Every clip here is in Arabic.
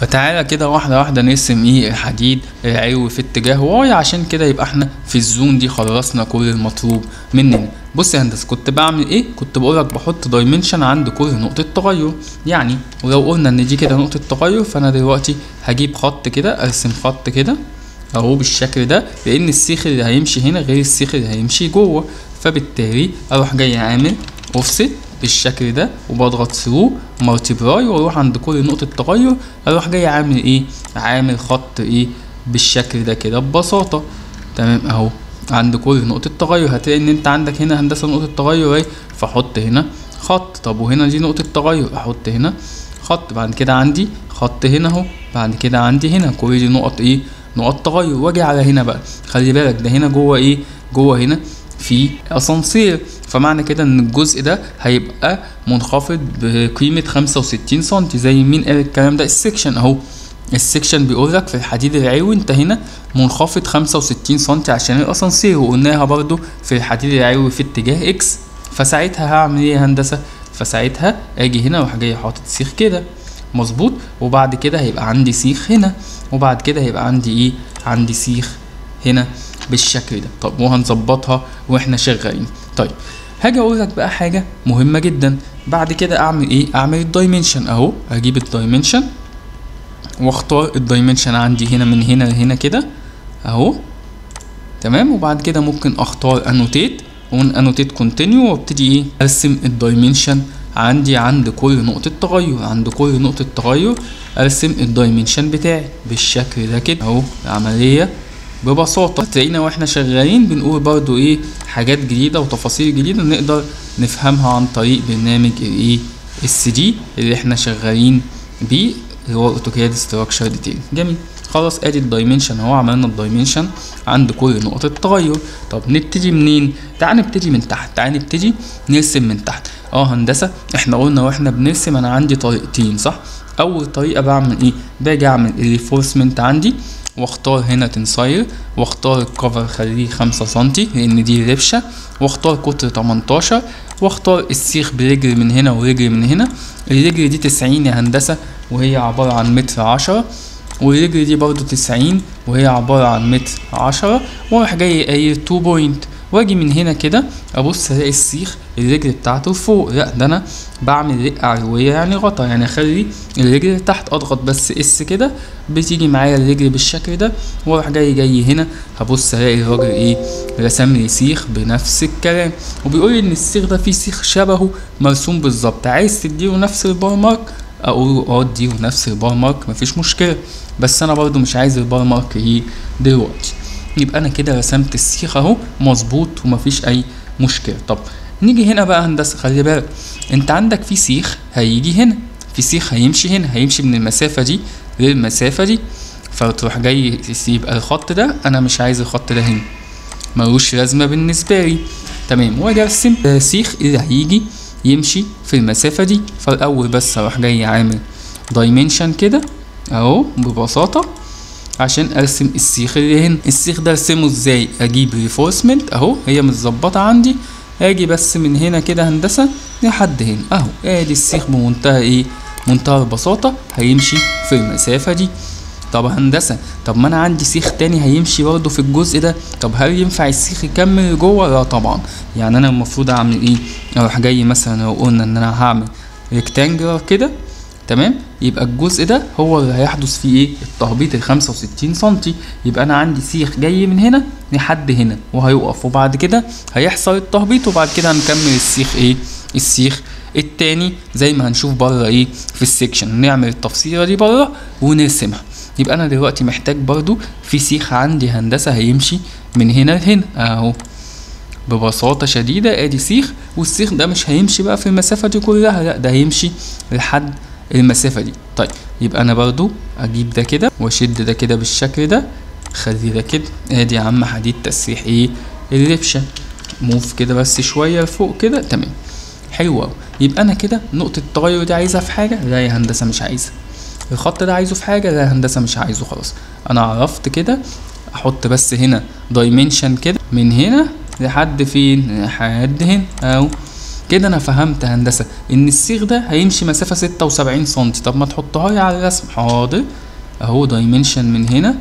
فتعالى كده واحده واحده نرسم ايه الحديد العلوي في اتجاه واي، عشان كده يبقى احنا في الزون دي خلصنا كل المطلوب مننا. بص يا هندسه كنت بعمل ايه؟ كنت بقولك بحط دايمنشن عند كل نقطه تغير، يعني ولو قلنا ان دي كده نقطه تغير، فانا دلوقتي هجيب خط كده، ارسم خط كده اهو بالشكل ده، لان السيخ اللي هيمشي هنا غير السيخ اللي هيمشي جوه، فبالتالي اروح جاي عامل اوفست بالشكل ده وبضغط ثرو مالتيبلاي، واروح عند كل نقطة تغير اروح جاي عامل ايه؟ عامل خط ايه بالشكل ده كده ببساطة. تمام اهو عند كل نقطة تغير هتلاقي ان انت عندك هنا هندسة نقطة تغير اهي، فاحط هنا خط. طب وهنا دي نقطة تغير احط هنا خط، بعد كده عندي خط هنا اهو، بعد كده عندي هنا كل دي نقط ايه؟ نقط تغير. واجي على هنا بقى، خلي بالك ده هنا جوه ايه؟ جوه هنا في اسانسير، فمعنى كده ان الجزء ده هيبقى منخفض بقيمة 65 سنتي. زي مين قال الكلام ده؟ السكشن اهو، السكشن بيقولك في الحديد العلوي انت هنا منخفض 65 سنتي عشان الاسانسير، وقلناها برضو في الحديد العلوي في اتجاه اكس. فساعتها هعمل ايه يا هندسة؟ فساعتها اجي هنا واروح جاي حاطط سيخ كده مظبوط، وبعد كده هيبقى عندي سيخ هنا، وبعد كده هيبقى عندي ايه؟ عندي سيخ هنا بالشكل ده. طب وهنظبطها واحنا شغالين. طيب هاجي اقول لك بقى حاجه مهمه جدا، بعد كده اعمل ايه؟ اعمل الدايمنشن اهو، اجيب الدايمنشن واختار الدايمنشن عندي هنا من هنا لهنا كده اهو تمام، وبعد كده ممكن اختار انوتيت وانوتيت كونتينيو، وابتدي ايه؟ ارسم الدايمنشن عندي عند كل نقطه تغير، عند كل نقطه تغير ارسم الدايمنشن بتاعي بالشكل ده كده اهو. العمليه ببساطة تلاقينا واحنا شغالين بنقول برضو ايه؟ حاجات جديدة وتفاصيل جديدة نقدر نفهمها عن طريق برنامج الايه؟ ال3D اللي احنا شغالين بيه اللي هو اوتوكاد ستراكشر ديتيل. جميل، خلاص ادي الدايمنشن اهو، عملنا الدايمنشن عند كل نقطة تغير. طب نبتدي منين؟ تعال نبتدي من تحت، تعال نبتدي نرسم من تحت. هندسة احنا قلنا واحنا بنرسم انا عندي طريقتين صح؟ اول طريقة بعمل ايه؟ باجي اعمل الريفورسمنت عندي واختار هنا تنساير، واختار الكفر خليه 5 سنتي لان دي ربشة، واختار قطر 18، واختار السيخ برجل من هنا ورجل من هنا. الرجل دي 90 يا هندسة وهي عبارة عن متر 10، والرجل دي برضو 90 وهي عبارة عن متر 10، واروح جاي قايل 2 بوينت، واجي من هنا كده ابص الاقي السيخ الرجل بتاعته فوق. لا ده انا بعمل رقة علوية يعني غطا، يعني اخلي الرجل تحت، اضغط بس اس كده بتيجي معايا الرجل بالشكل ده، واروح جاي هنا هبص الاقي الراجل ايه؟ رسم لي سيخ بنفس الكلام، وبيقول لي ان السيخ ده فيه سيخ شبهه مرسوم بالظبط. عايز تديله نفس البار مارك؟ اقول اديله نفس البار مارك مفيش مشكلة، بس انا برضو مش عايز البار مارك ايه دلوقتي. يبقى انا كده رسمت السيخ اهو مظبوط ومفيش اي مشكله. طب نيجي هنا بقى هندسه، خلي بالك انت عندك في سيخ هيجي هنا، في سيخ هيمشي هنا، هيمشي من المسافه دي للمسافه دي، فتروح جاي يبقى الخط ده انا مش عايز الخط ده هنا، ملوش لازمه بالنسبه لي. تمام، واجي ارسم سيخ اللي هيجي يمشي في المسافه دي. فالاول بس اروح جاي عامل دايمنشن كده اهو ببساطه عشان ارسم السيخ اللي هنا. السيخ ده ارسمه ازاي؟ اجيب ريفورسمنت اهو، هي متظبطه عندي، اجي بس من هنا كده هندسه لحد هنا اهو، ادي السيخ بمنتهى ايه؟ منتهى البساطه هيمشي في المسافه دي. طب هندسه، طب ما انا عندي سيخ تاني هيمشي برضه في الجزء ده، طب هل ينفع السيخ يكمل جوه؟ لا طبعا. يعني انا المفروض اعمل ايه؟ اروح جاي مثلا لو قلنا ان انا هعمل ريكتانجلر كده تمام، يبقى الجزء ده هو اللي هيحدث فيه ايه؟ التهبيط ال 65 سنتي. يبقى انا عندي سيخ جاي من هنا لحد هنا وهيقف، وبعد كده هيحصل التهبيط، وبعد كده هنكمل السيخ ايه؟ السيخ التاني زي ما هنشوف بره ايه في السكشن، نعمل التفصيله دي بره ونرسمها. يبقى انا دلوقتي محتاج برضو في سيخ عندي هندسه هيمشي من هنا لهنا اهو ببساطه شديده، ادي سيخ، والسيخ ده مش هيمشي بقى في المسافه دي كلها، لا ده هيمشي لحد المسافة دي. طيب يبقى انا برضو اجيب ده كده واشد ده كده بالشكل ده، خلي ده كده، ادي يا عم حديد تسريح ايه؟ الربشة، موف كده بس شوية لفوق كده تمام، حلو اوي. يبقى انا كده نقطة التغير دي عايزها في حاجة؟ لا يا هندسة مش عايزها. الخط ده عايزه في حاجة؟ لا يا هندسة مش عايزه. خلاص انا عرفت كده، احط بس هنا دايمنشن كده من هنا لحد فين؟ لحد هنا اهو كده انا فهمت هندسه ان السيخ ده هيمشي مسافه 76 سم. طب ما تحطها لي على الرسم. حاضر اهو دايمنشن من هنا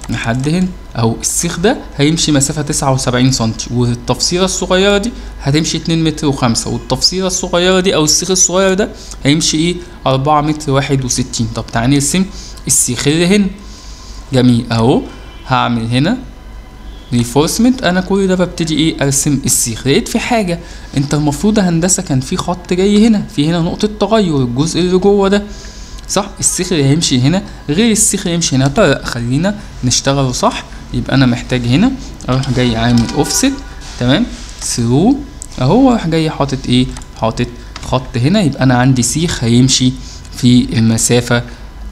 لحد هنا اهو. السيخ ده هيمشي مسافه 79 سم، والتفصيله الصغيره دي هتمشي 2 متر و5، والتفصيله الصغيره دي او السيخ الصغير ده هيمشي ايه 4 متر 61. طب تعالى نرسم السيخ اللي هنا. جميل اهو. هعمل هنا ريفورسمنت. انا كل ده ببتدي ايه ارسم السيخ. لقيت في حاجه، انت المفروض هندسه كان في خط جاي هنا، في هنا نقطه تغير الجزء اللي جوه ده صح. السيخ اللي هيمشي هنا غير السيخ اللي هيمشي هنا. طيب خلينا نشتغله صح. يبقى انا محتاج هنا اروح جاي عامل اوفست تمام ثرو اهو، اروح جاي حاطط ايه حاطط خط هنا. يبقى انا عندي سيخ هيمشي في المسافه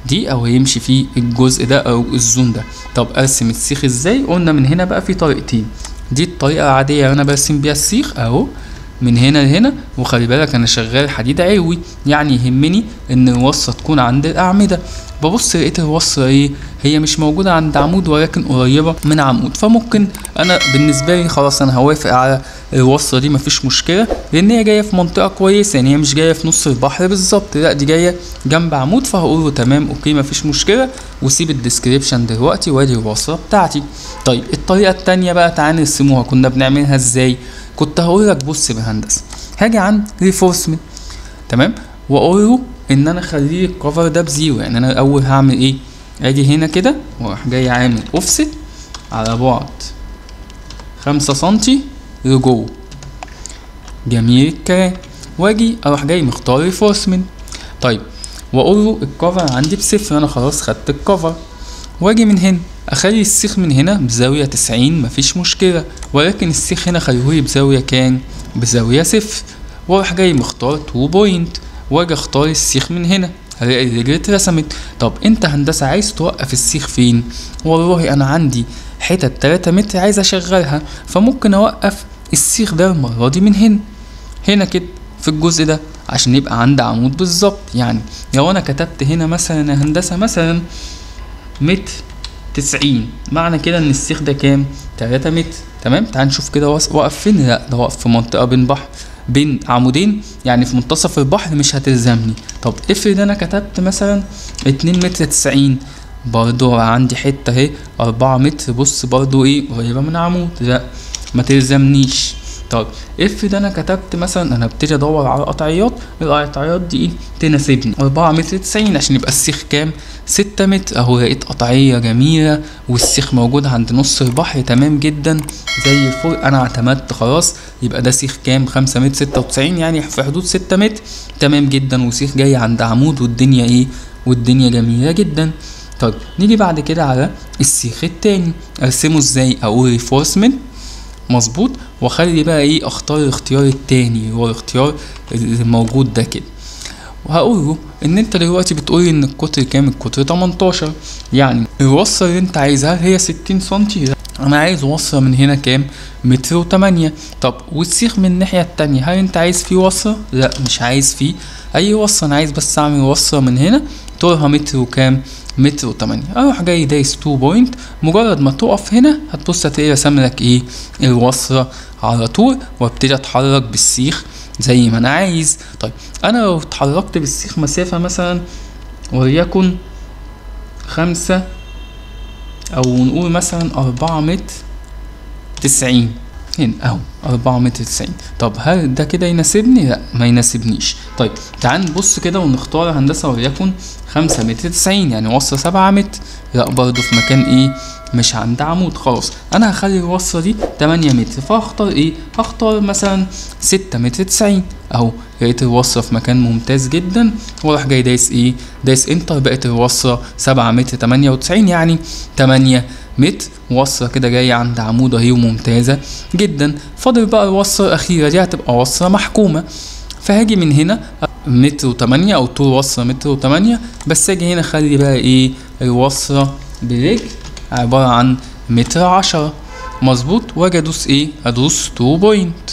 دي او هيمشي في الجزء ده او الزون ده. طب ارسم السيخ ازاي؟ قلنا من هنا بقى في طريقتين. دي الطريقه العاديه اللي انا برسم بيها السيخ اهو من هنا لهنا. وخلي بالك انا شغال حديد علوي، يعني يهمني ان الوصله تكون عند الاعمده. ببص لقيت الوصله ايه هي مش موجوده عند عمود ولكن قريبه من عمود، فممكن انا بالنسبه لي خلاص انا هوافق على الوصله دي مفيش مشكله، لان هي جايه في منطقه كويسه. يعني هي مش جايه في نص البحر بالظبط، لا دي جايه جنب عمود. فهقول له تمام اوكي مفيش مشكله، وسيب الديسكريبشن دلوقتي وادي الوصله بتاعتي. طيب الطريقه التانيه بقى تعالى نرسموها. كنا بنعملها ازاي؟ كنت هقول لك بص يا هندسه، هاجي عند ريفورسمنت تمام واقول له ان انا اخلي الكفر ده بزيرو. يعني انا الاول هعمل ايه؟ اجي هنا كده واروح جاي عامل اوفست على بعد 5 سنتي لجوه. جميل الكلام. واجي اروح جاي مختار ريفورسمنت. طيب واقول له الكفر عندي بصفر، انا خلاص خدت الكفر. واجي من هنا اخلي السيخ من هنا بزاويه 90 مفيش مشكله، ولكن السيخ هنا خليهولي بزاويه كام؟ بزاويه 0. واروح جاي مختار 2 بوينت واجي اختار السيخ من هنا، هلاقي الرجل اترسمت. طب انت هندسه عايز توقف السيخ فين؟ والله انا عندي حتت 3 متر عايز اشغلها، فممكن اوقف السيخ ده المره دي من هنا كده في الجزء ده عشان يبقى عند عمود بالظبط. يعني لو انا كتبت هنا مثلا يا هندسه مثلا متر 90، معنى كده ان السيخ ده كام؟ 3 متر. تمام. تعال نشوف كده واقف فين. لا ده واقف في منطقه بين عمودين، يعني في منتصف البحر مش هتلزمني. طب افرض انا كتبت مثلا 2 متر 90، برضو عندي حته اهي 4 متر. بص برضو ايه قريبه من عمود، لا ما تلزمنيش. طب افرض انا كتبت مثلا انا ابتدي ادور على قطعيات، القطعيات دي ايه تناسبني 4 متر 90 عشان يبقى السيخ كام؟ 6 متر. اهو لقيت قطعيه جميله والسيخ موجود عند نص البحر تمام جدا زي الفل. انا اعتمدت خلاص. يبقى ده سيخ كام؟ 5 متر 96، يعني في حدود 6 متر تمام جدا، وسيخ جاي عند عمود والدنيا ايه والدنيا جميله جدا. طيب نيجي بعد كده على السيخ التاني. ارسمه ازاي؟ اقول ريفورسمنت مظبوط، واخلي بقى ايه اختار الاختيار التاني هو الاختيار الموجود ده كده. وهقول له ان انت دلوقتي بتقولي ان القطر كام؟ القطر 18. يعني الوصله اللي انت عايزها هي 60 سنتي، انا عايز وصله من هنا كام؟ متر و8. طب والسيخ من الناحيه التانية هل انت عايز فيه وصله؟ لا مش عايز فيه اي وصله، انا عايز بس اعمل وصله من هنا طولها متر وكام؟ متر و8. اروح جاي دايس 2 بوينت. مجرد ما تقف هنا هتبص هتلاقي رسم لك ايه الوصله على طول، وابتدي اتحرك بالسيخ زي ما انا عايز. طيب انا لو اتحركت بالسيخ مسافه مثلا وليكن 5 او نقول مثلا 4 متر 90 هنا اهو 4 متر 90. طب هل ده كده يناسبني؟ لا ما يناسبنيش. طيب تعال نبص كده ونختار هندسه وليكن 5 متر 90 يعني وصله 7 متر. لا برضو في مكان ايه مش عند عمود. خلاص انا هخلي الوصله دي 8 متر، فهختار ايه؟ هختار مثلا 6 متر 90 اهو. لقيت الوصله في مكان ممتاز جدا، واروح جاي دايس ايه؟ دايس انتر. بقت الوصله 7 متر 98 يعني 8 متر. وصله كده جايه عند عمود اهي وممتازه جدا. فاضل بقى الوصله الاخيره دي هتبقى وصله محكومه، فهاجي من هنا متر و8 او طول وصله متر و8، بس اجي هنا اخلي بقى ايه الوصله برجل عباره عن متر 10 مظبوط. واجي ادوس ايه؟ ادوس 2 بوينت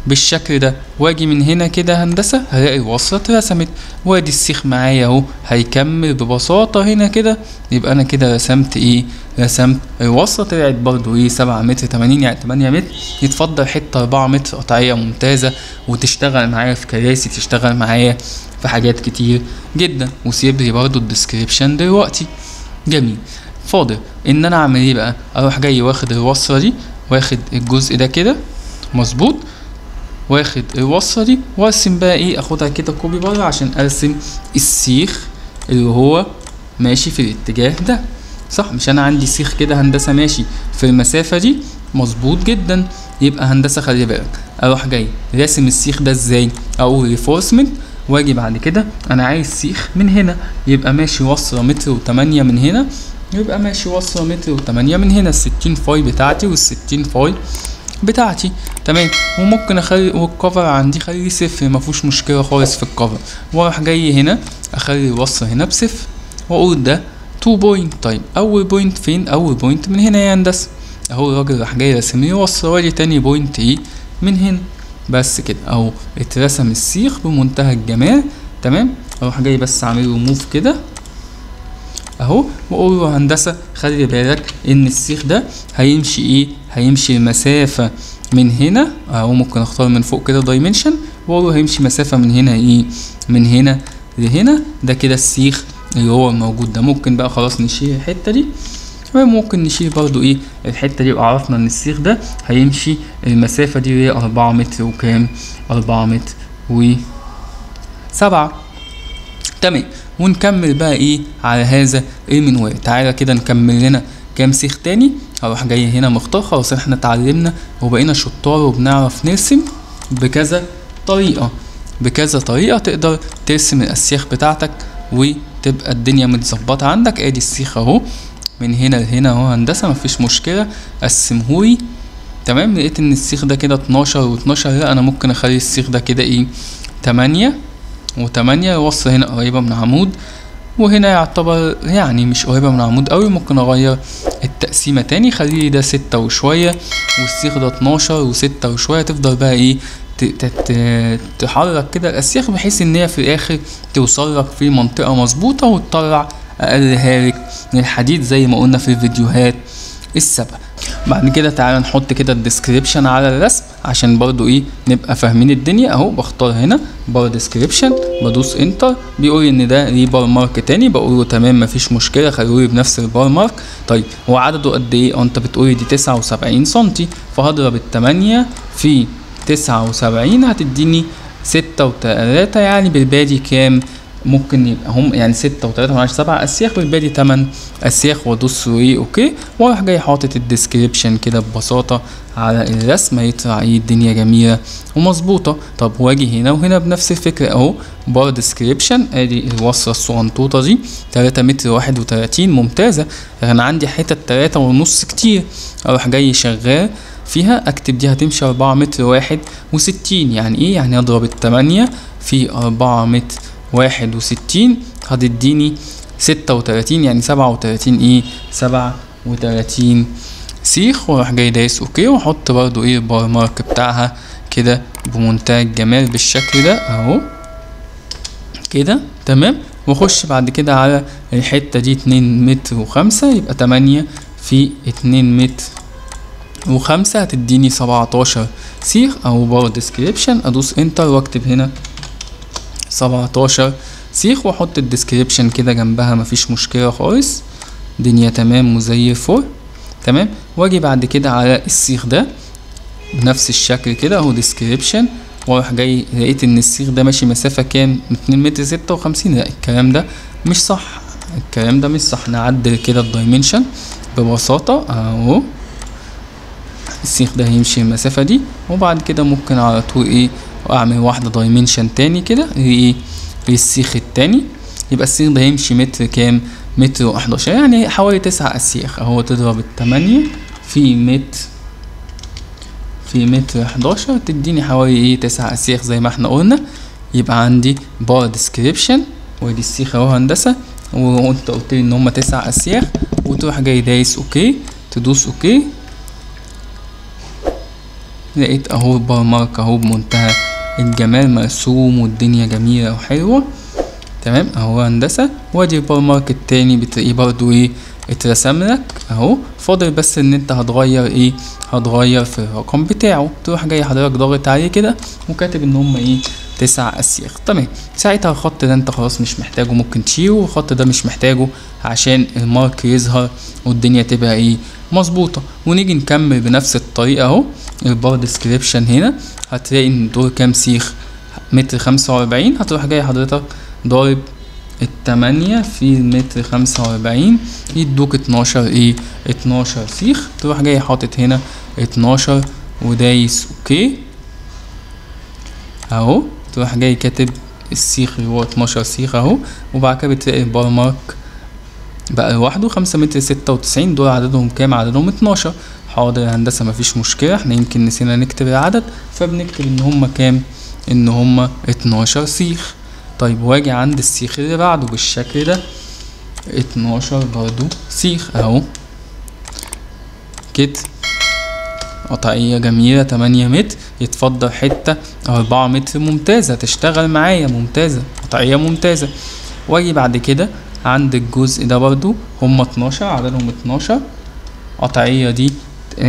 بالشكل ده، واجي من هنا كده هندسة هلاقي الوصلة اترسمت، وادي السيخ معايا اهو هيكمل ببساطة هنا كده. يبقى انا كده رسمت ايه؟ رسمت الوصلة طلعت برضو ايه 7 متر 80 يعني 8 متر. يتفضل حتة 4 متر قطعية ممتازة وتشتغل معايا في كراسي، تشتغل معايا في حاجات كتير جدا. وسيب لي برضو الديسكريبشن دلوقتي. جميل. فاضل ان انا اعمل ايه بقى؟ اروح جاي واخد الوصلة دي، واخد الجزء ده كده مظبوط، واخد الوصلة دي وارسم بقى ايه، اخدها كده كوبي بره عشان ارسم السيخ اللي هو ماشي في الاتجاه ده. صح؟ مش انا عندي سيخ كده هندسة ماشي في المسافة دي مظبوط جدا. يبقى هندسة خلي بالك، اروح جاي راسم السيخ ده ازاي؟ اقول ريفورسمنت، واجي بعد كده انا عايز سيخ من هنا، يبقى ماشي وصلة متر و8 من هنا، يبقى ماشي وصلة متر و8 من هنا. 60 فاي بتاعتي وال60 فاي بتاعتي. تمام. وممكن اخلي والكفر عندي خليه صفر، مفيهوش مشكله خالص في الكفر. واروح جاي هنا اخلي الوصله هنا بصفر واقول ده 2 بوينت. طيب اول بوينت فين؟ اول بوينت من هنا يا هندسه اهو. الراجل راح جاي راسم لي وصله، وادي تاني بوينت ايه من هنا. بس كده اهو اترسم السيخ بمنتهى الجمال. تمام. اروح جاي بس اعمل له موف كده اهو، واقول له هندسه خلي بالك ان السيخ ده هيمشي ايه؟ هيمشي المسافه من هنا اهو. ممكن اختار من فوق كده دايمنشن واقول له هيمشي مسافه من هنا ايه؟ من هنا لهنا. ده كده السيخ اللي هو الموجود ده. ممكن بقى خلاص نشيل الحته دي، وممكن نشيل برضو ايه الحته دي، يبقى عرفنا ان السيخ ده هيمشي المسافه دي هي 4 متر وكام؟ 4 متر و7. تمام. ونكمل بقى ايه على هذا المنوال. تعالى كده نكمل لنا كام سيخ تاني. هروح جاي هنا مختار. خلاص احنا اتعلمنا وبقينا شطار وبنعرف نرسم بكذا طريقة. بكذا طريقة تقدر ترسم الاسياخ بتاعتك وتبقى الدنيا متظبطة عندك. ادي السيخ اهو من هنا لهنا اهو هندسة، مفيش مشكلة. قسمهولي. تمام. لقيت ان السيخ ده كده 12 و12، لا انا ممكن اخلي السيخ ده كده ايه 8 و8. الوصلة هنا قريبة من عمود، وهنا يعتبر يعني مش قريبة من عمود قوي. ممكن اغير التقسيمة تاني، خليه ده 6 وشوية، والسيخ ده 12 و6 وشوية. تفضل بقى ايه تحرك كده الاسياخ بحيث ان هي في الاخر توصل لك في منطقة مظبوطة وتطلع اقل هالك من الحديد زي ما قلنا في الفيديوهات السابقة. بعد كده تعالى نحط كده الديسكريبشن على الرسم عشان برضو ايه نبقى فاهمين الدنيا اهو. بختار هنا بار ديسكريبشن، بدوس انتر، بيقول ان ده ليه بار مارك تاني. بقول له تمام مفيش مشكله، خلولي بنفس البار مارك. طيب هو عدده قد ايه؟ انت بتقولي دي 79 سنتي، فهضرب ال8 في 79 هتديني 6 و3 يعني بالبادي كام؟ ممكن يبقى هم يعني 6 و3 معاش 7 اسياخ، بالبادي 8 اسياخ. وادوس ايه اوكي، واروح جاي حاطط الديسكريبشن كده ببساطه على الرسمه. يطلع ايه الدنيا جميله ومظبوطه. طب واجي هنا وهنا بنفس الفكره اهو، بار ديسكريبشن. ادي الوصله الصغنطوطه دي 3 متر 31 ممتازه. انا عندي حتت 3 ونص كتير، اروح جاي شغال فيها. اكتب دي هتمشي 4 متر 61 يعني ايه؟ يعني اضرب ال8 في 4 متر 61 هتديني 36 يعني 37 ايه 37 سيخ. واروح جاي دايس اوكي، واحط برضو ايه البار مارك بتاعها كده بمنتهى الجمال بالشكل ده اهو كده. تمام. واخش بعد كده على الحته دي 2 متر و5، يبقى 8 في 2 متر و5 هتديني 17 سيخ او بار ديسكريبشن. ادوس انتر واكتب هنا 17 سيخ، واحط الديسكريبشن كده جنبها مفيش مشكله خالص، دنيا تمام وزي الفل. تمام. واجي بعد كده على السيخ ده بنفس الشكل كده اهو ديسكريبشن، واروح جاي لقيت ان السيخ ده ماشي مسافه كام؟ 2 متر 56. لا الكلام ده مش صح، الكلام ده مش صح. نعدل كده الدايمنشن ببساطه اهو. السيخ ده هيمشي المسافه دي، وبعد كده ممكن على طول ايه واعمل واحده دايمنشن تاني كده ايه للسيخ التاني. يبقى السيخ ده هيمشي متر كام؟ متر و11 يعني حوالي 9 اسياخ اهو. تضرب ال8 في متر 11 تديني حوالي ايه 9 اسياخ زي ما احنا قلنا. يبقى عندي بار ديسكريبشن ودي السيخ اهو هندسه، وانت قلت لي ان هم 9 اسياخ، وتروح جاي دايس اوكي، تدوس اوكي. لقيت اهو البار مارك اهو بمنتهى الجمال مرسوم والدنيا جميلة وحلوة. تمام اهو هندسة. وادي البار مارك التاني بتلاقيه برضو ايه اترسم لك اهو، فاضل بس ان انت هتغير ايه، هتغير في الرقم بتاعه. تروح جاي حضرتك ضاغط عليه كده وكاتب ان هما ايه 9 اسياخ. تمام ساعتها الخط ده انت خلاص مش محتاجه، ممكن تشيله، والخط ده مش محتاجه عشان المارك يظهر والدنيا تبقى ايه مظبوطه. ونيجي نكمل بنفس الطريقه اهو. البار ديسكريبشن هنا هتلاقي ان دول كام سيخ، متر 45. هتروح جاي حضرتك ضارب ال8 في متر 45 يدوك 12 ايه 12 سيخ. تروح جاي حاطط هنا 12 ودايس اوكي اهو. تروح جاي كاتب السيخ اللي هو 12 سيخ اهو. وبعد كده بتلاقي البار مارك بقى لوحده 5 متر 96. دول عددهم كام؟ عددهم 12. حاضر يا هندسة مفيش مشكلة، احنا يمكن نسينا نكتب العدد فبنكتب ان هما كام، ان هما 12 سيخ. طيب واجي عند السيخ اللي بعده بالشكل ده 12 برضو سيخ اهو كده. قطعية جميلة 8 متر، يتفضل حتة 4 متر ممتازة تشتغل معايا، ممتازة قطعية ممتازة. واجي بعد كده عند الجزء ده برضو هما 12 عددهم 12. قطعية دي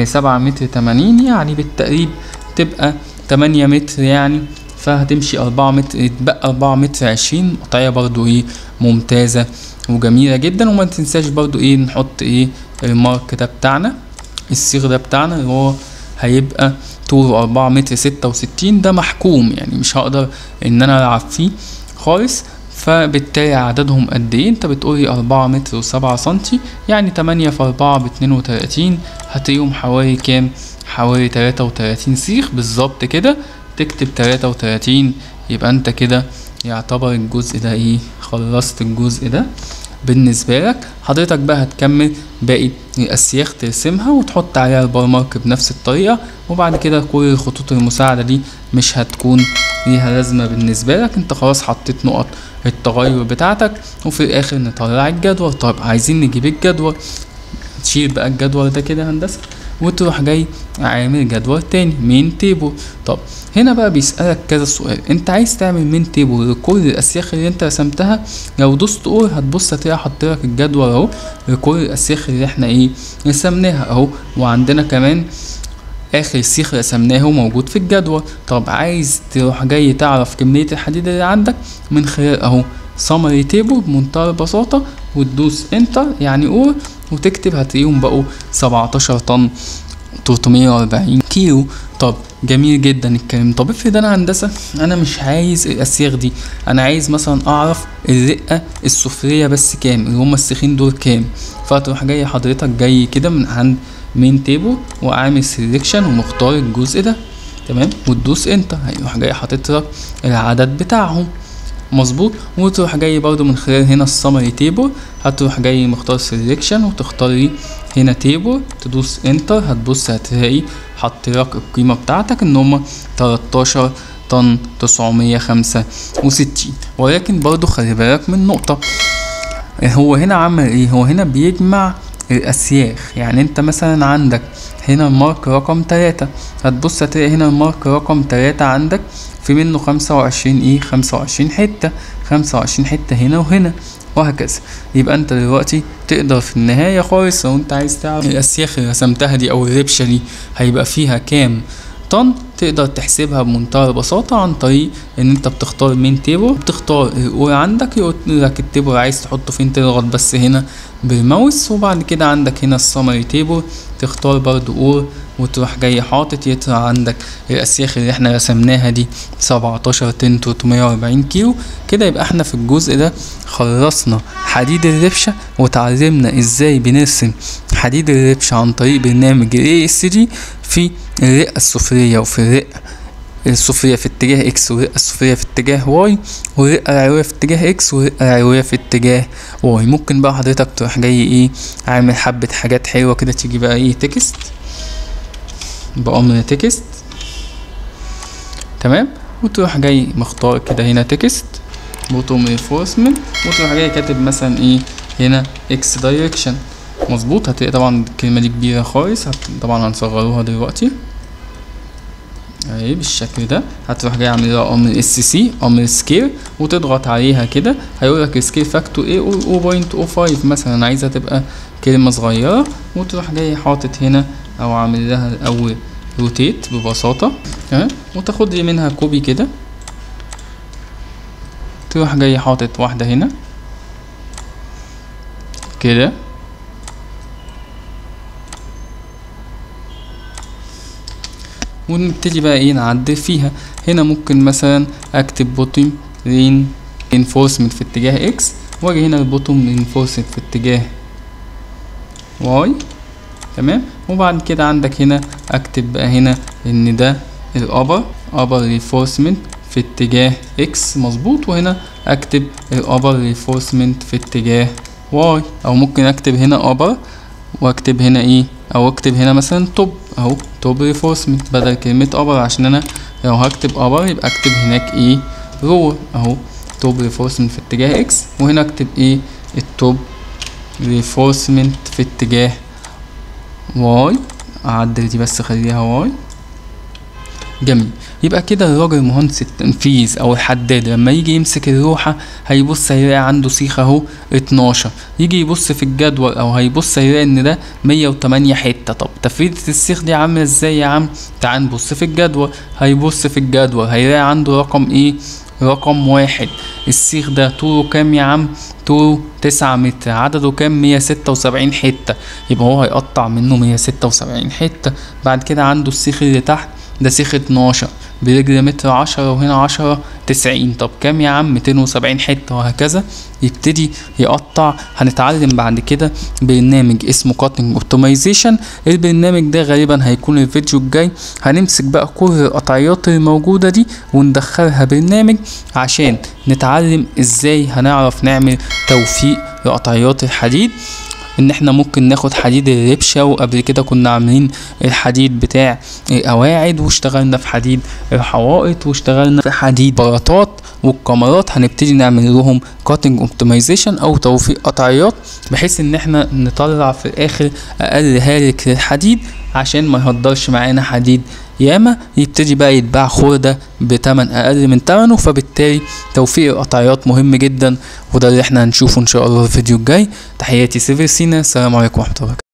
7 متر 80 يعني بالتقريب تبقى 8 متر يعني، فهتمشي 4 متر يتبقى 4 متر 20. قطعية برضو ايه ممتازة وجميلة جدا. وما تنساش برضو ايه نحط ايه المارك ده بتاعنا، السيخ ده بتاعنا اللي هو هيبقى طوله 4 متر 66. ده محكوم يعني مش هقدر ان انا العب فيه خالص، فبالتالي عددهم قد ايه؟ انت بتقولي 4 متر و7 سنتي يعني 8 في 4 ب32. هتلاقيهم حوالي كام؟ حوالي 33 سيخ بالظبط كده. تكتب 33 يبقى انت كده يعتبر الجزء ده ايه خلصت الجزء ده بالنسبة لك. حضرتك بقى هتكمل باقي الاسياخ ترسمها وتحط عليها البار مارك بنفس الطريقة. وبعد كده كل الخطوط المساعدة دي مش هتكون ليها لازمة بالنسبة لك، انت خلاص حطيت نقط التغير بتاعتك. وفي الاخر نطلع الجدول. طيب عايزين نجيب الجدول، تشيل بقى الجدول ده كده هندسة وتروح جاي عامل جدول تاني مين تيبل. طب هنا بقى بيسألك كذا سؤال، انت عايز تعمل مين تيبل لكل الاسياخ اللي انت رسمتها؟ لو دوست اور هتبص هتلاقي حاطلك الجدول اهو لكل الاسياخ اللي احنا ايه رسمناها اهو. وعندنا كمان اخر سيخ رسمناه موجود في الجدول. طب عايز تروح جاي تعرف كمية الحديد اللي عندك من خلال اهو سمري تيبل بمنتهى البساطة، وتدوس انتر يعني اور وتكتب هتلاقيهم بقوا 17 طن 340 كيلو. طب جميل جدا الكلام. طب افرض انا هندسة انا مش عايز الاسياخ دي، انا عايز مثلا اعرف الرقة السفلية بس كام، اللي هما السيخين دول كام. فتروح جاي حضرتك جاي كده من عند مين تيبل وعامل سيلكشن ومختار الجزء ده تمام، وتدوس انتر هيروح جاي حاطط لك العدد بتاعهم مظبوط. وتروح جاي برضو من خلال هنا السمري تيبل هتروح جاي مختار سيلكشن وتختار هنا تيبل، تدوس انتر هتبص هتلاقي حط لك القيمة بتاعتك ان هما 13 طن 965. ولكن برضو خلي بالك من نقطة، هو هنا عمل ايه؟ هو هنا بيجمع الاسياخ. يعني انت مثلا عندك هنا المارك رقم 3، هتبص هتلاقي هنا المارك رقم 3 عندك في منه 25 ايه 25 حتة، 25 حتة هنا وهنا وهكذا. يبقى انت دلوقتي تقدر في النهاية خالص لو انت عايز تعرف الاسياخ اللي رسمتها دي او الربشة دي هيبقى فيها كام طن، تقدر تحسبها بمنتهى البساطة عن طريق ان انت بتختار مين تيبل، بتختار الاول عندك يقول لك التيبل عايز تحطه فين، تضغط بس هنا بالماوس. وبعد كده عندك هنا السمري تيبل تختار برضو اور وتروح جاي حاطط يطلع عندك الاسياخ اللي احنا رسمناها دي 17 طن 340 كيلو. كده يبقى احنا في الجزء ده خلصنا حديد الربشة وتعلمنا ازاي بنرسم حديد الربشة عن طريق برنامج ASD في الرقة السفلية وفي الرقة السفلية في اتجاه اكس والرقة السفلية في اتجاه واي والرقة العلوية في اتجاه اكس والرقة العلوية في اتجاه واي. ممكن بقى حضرتك تروح جاي ايه عامل حبة حاجات حلوة كده، تيجي بقى ايه تكست بأمر تكست تمام، وتروح جاي مختار كده هنا تكست بوتوم رينفورسمنت وتروح جاي كاتب مثلا ايه هنا اكس دايركشن مظبوط. هتلاقي طبعا الكلمة دي كبيرة خالص، طبعا هنصغروها دلوقتي اهي بالشكل ده. هتروح جاي عامل لها امر اس سي، امر سكيل، وتضغط عليها كده هيقول لك سكيل فاكتور ايه 0.05 مثلا، عايزها تبقى كلمه صغيره، وتروح جاي حاطط هنا او عامل لها الاول روتيت ببساطه، تمام، وتاخد لي منها كوبي كده، تروح جاي حاطط واحده هنا كده، ونبتدي بقى ايه نعدل فيها. هنا ممكن مثلا اكتب بوتوم رينفورسمنت في اتجاه اكس، واجي هنا البوتوم رينفورسمنت في اتجاه واي، تمام. وبعد كده عندك هنا اكتب بقى هنا ان ده الابر رينفورسمنت في اتجاه اكس مظبوط، وهنا اكتب الابر رينفورسمنت في اتجاه واي، او ممكن اكتب هنا ابر واكتب هنا ايه، او اكتب هنا مثلا توب اهو، توب رينفورسمنت بدل كلمة ابر، عشان انا لو هكتب ابر يبقى اكتب هناك ايه لور اهو، توب رينفورسمنت في اتجاه اكس، وهنا اكتب ايه التوب رينفورسمنت في اتجاه واي. اعدل دي بس خليها واي. جميل. يبقى كده الراجل مهندس التنفيذ او الحداد لما يجي يمسك اللوحة هيبص هيلاقي عنده سيخ اهو 12، يجي يبص في الجدول او هيبص هيلاقي ان ده 108 حتة. طب تفريدة السيخ دي عاملة ازاي يا عم؟ تعال نبص في الجدول. هيبص في الجدول هيلاقي عنده رقم ايه؟ رقم 1. السيخ ده طوله كام يا عم؟ طوله 9 متر، عدده كام؟ 176 حتة، يبقى هو هيقطع منه 176 حتة. بعد كده عنده السيخ اللي تحت ده سيخ 12 برجل متر 10، وهنا 10 90، طب كام يا عم؟ 270 حتة، وهكذا يبتدي يقطع. هنتعلم بعد كده برنامج اسمه كاتنج اوبتمايزيشن. البرنامج ده غالبا هيكون الفيديو الجاي. هنمسك بقى كل القطعيات الموجودة دي وندخلها برنامج عشان نتعلم ازاي هنعرف نعمل توفيق لقطعيات الحديد، ان احنا ممكن ناخد حديد الربشة، وقبل كده كنا عاملين الحديد بتاع القواعد، واشتغلنا في حديد الحوائط، واشتغلنا في حديد بلاطات والكاميرات. هنبتدي نعمل لهم كاتنج اوبتمايزيشن او توفيق قطعيات، بحيث ان احنا نطلع في الاخر اقل هالك للحديد عشان ما يهدرش معانا حديد ياما، يبتدي بقى يتباع خردة بتمن اقل من تمنه. فبالتالي توفيق القطعيات مهم جدا، وده اللي احنا هنشوفه ان شاء الله في الفيديو الجاي. تحياتي سيفر سينا، السلام عليكم ورحمة الله وبركاته.